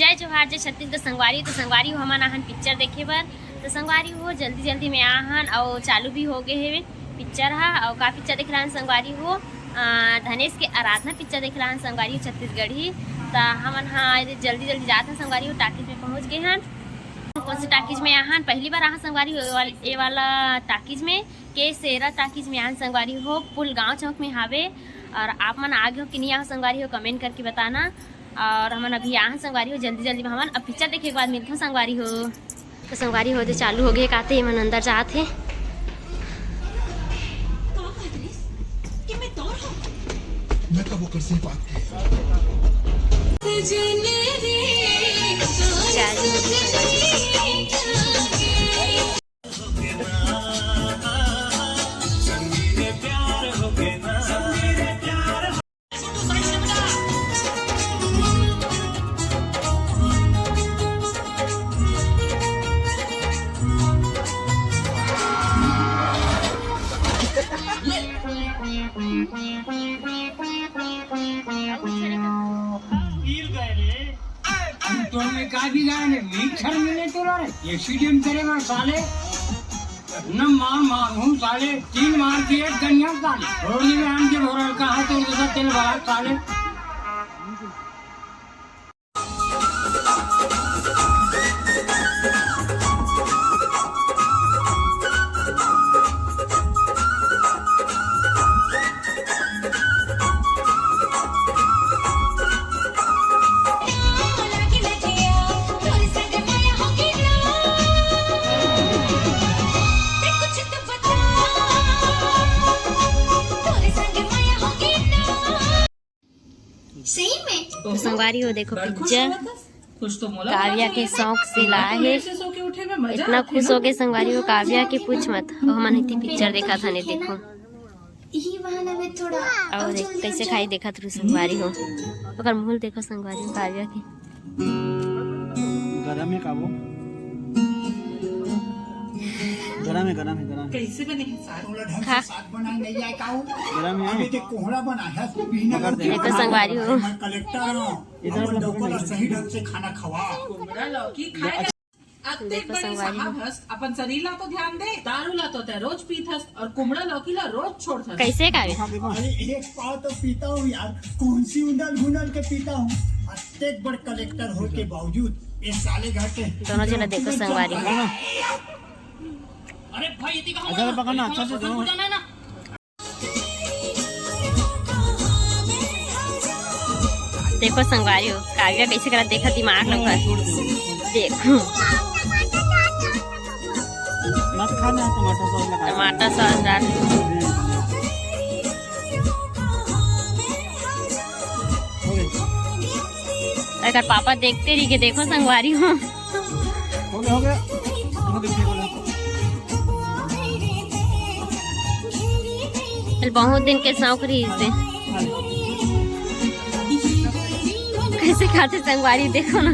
जय जोहार जय छत्तीसगढ़ संगवारी। तो संगवारी हो हमन आहन पिक्चर देखे बर। तो संगवारी हो जल्दी जल्दी में आहन और चालू भी हो गए हे पिक्चर हा। और का पिक्चर देख रहा संगवारी हो धनेश के आराधना पिक्चर देख रहा संगवारी हो छत्तीसगढ़ी। तो हमन हाँ जल्दी जल्दी जाते हैं संगवारी हो टाकिज में पहुँच गए हैं। कौन से टाकिज में आहन पहली बार आहा संगवारी हो ये वाला टाकिज में के सेरा टाकिज में आहन संगवारी हो पुल गाँव चौक में हावे। और आप मन आगे हो कि नहीं आहा संगवारी हो कमेंट करके बताना। और हमन अभी यहाँ संगवारी हो जल्दी जल्दी में हमन अब पिक्चर देखे के बाद मिलते हैं संगवारी हो। तो संगवारी हो तो चालू हो गए काते मन अंदर जाते एक्सीडेंट करेगा साले न मार हूँ साले 3 मार दिए गनिया साले रोड में आन के भोरल कहा तो उसका तेल बाहर साले। तो संगवारी हो देखो पिक्चर काव्या के शौक से लाए है। इतना खुश हो गए संगवारी हो काव्या के पूछ मत। हमन इतनी पिक्चर देखा था ने देखो और देख कैसे खाई देखा थ्रू संगवारी हो ओकर मुंह देखो संगवारी हो काव्या के गरम है कैसे बने गरम है कोहड़ा बना है देखो संगवारी हो इधर सही ढंग से खाना खवा लौकी खाए देखो संगवारी हो अपन शरीर ला तो ध्यान दे दारू ला तो रोज पीत हस और कुमड़ा लौकी ला रोज छोड़ कैसे खावे। अरे एक पाव तो पीता हूँ यार कौन सी उंडल के पीता हूँ। अत्यधिक बड़ कलेक्टर हो के बावजूद इस साले घर के दोनों जना देखो संगवारी हो। अरे भाई अच्छा से पकड़ना अच्छा से दोनों देखो संगवारी हो काव्या कैसे करा देखा दिमाग लगा देखो मत खाना टमाटर सॉस डाल अगर पापा देखते रही के देखो संगवारी हो गया बहुत दिन के शौक रही इसे कैसे खाते संगवारी देखो ना।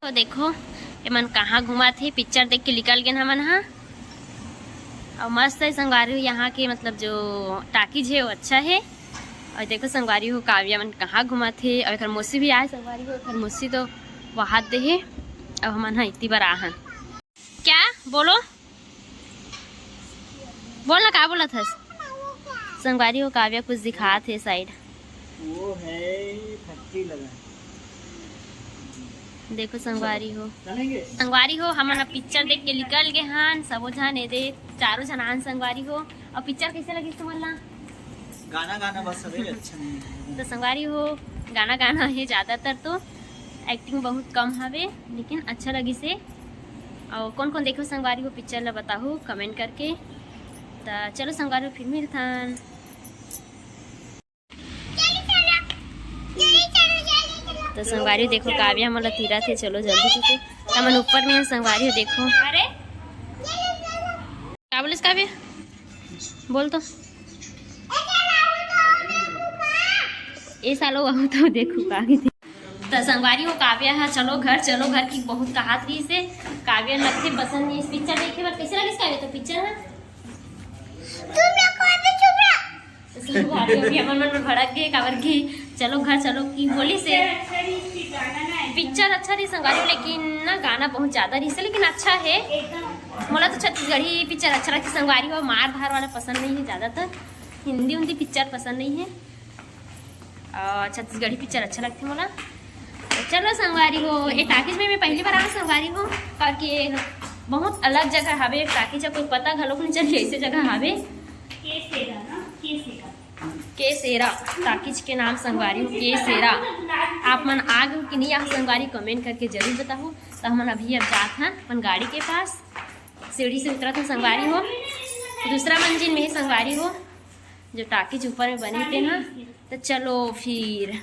तो देखो ये मन कहाँ घुमा थे पिक्चर देख के निकल गए हमन हाँ। और मस्त है संगवारी हो यहाँ के मतलब जो टाकिज है वो अच्छा है। और देखो संगवारी हो काव्या मन कहाँ घुमा थे और एक मौसी भी आए संगवारी हो एक मौसी तो वहाँ दे है। अब हमन हाँ इतनी बार आहन क्या बोलो बोलना क्या बोला था संगवारी हो काव्या कुछ दिखा थे साइड वो है फैक्ट्री लगा देखो संगवारी हो हमन अब पिक्चर देख के निकल गए हन सबो झन दे चारों झन आन संगवारी हो। और पिक्चर कैसे लगी तुमला गाना बस अच्छा नहीं तो संगवारी हो गाना है ज़्यादातर तो एक्टिंग बहुत कम हवे लेकिन अच्छा लगी से। और कौन कौन देखो संगवारी हो पिक्चर ला बताओ कमेंट करके। तो चलो संगवारी हो फिर मिलथन। तो संगवारी देखो काव्या हमला तीरा थे चलो जल्दी से तमन ऊपर में संगवारी देखो। अरे क्या बोलिस काव्या बोल तो ए सालो आहू तो देखो कागे तो संगवारी हो काव्या है चलो घर की बहुत कहात रही से काव्या लगते पसंद नहीं इस पिक्चर देखे बार कैसे लगी काव्या तो पिक्चर है संगवारी अभी हमन मन में भड़क गए काबर की चलो की बोली से पिक्चर अच्छा रही संगवारी लेकिन ना गाना बहुत ज्यादा रही से लेकिन अच्छा है मोला तो छत्तीसगढ़ी पिक्चर अच्छा लगती संगवारी हो मार धार वाला पसंद नहीं है ज़्यादातर हिंदी पिक्चर पसंद नहीं है और छत्तीसगढ़ी पिक्चर अच्छा लगती मोला तो चलो संगवारी हो ये टाकिज में मैं पहली बार आऊँ संगवारी हो और कि बहुत अलग जगह हवे टाकिज कोई पता घलोक नहीं चली ऐसे जगह हवे के सेरा टाकिज के नाम संगवारी हो के सेरा आप मन आ गए कि नहीं आप संगवारी कमेंट करके जरूर बताओ तो हम अभी अब जात हैं अपन गाड़ी के पास सीढ़ी से उतरा था संगवारी हो दूसरा मंजिल में ही संगवारी हो जो टाकिज ऊपर में बने थे ना तो चलो फिर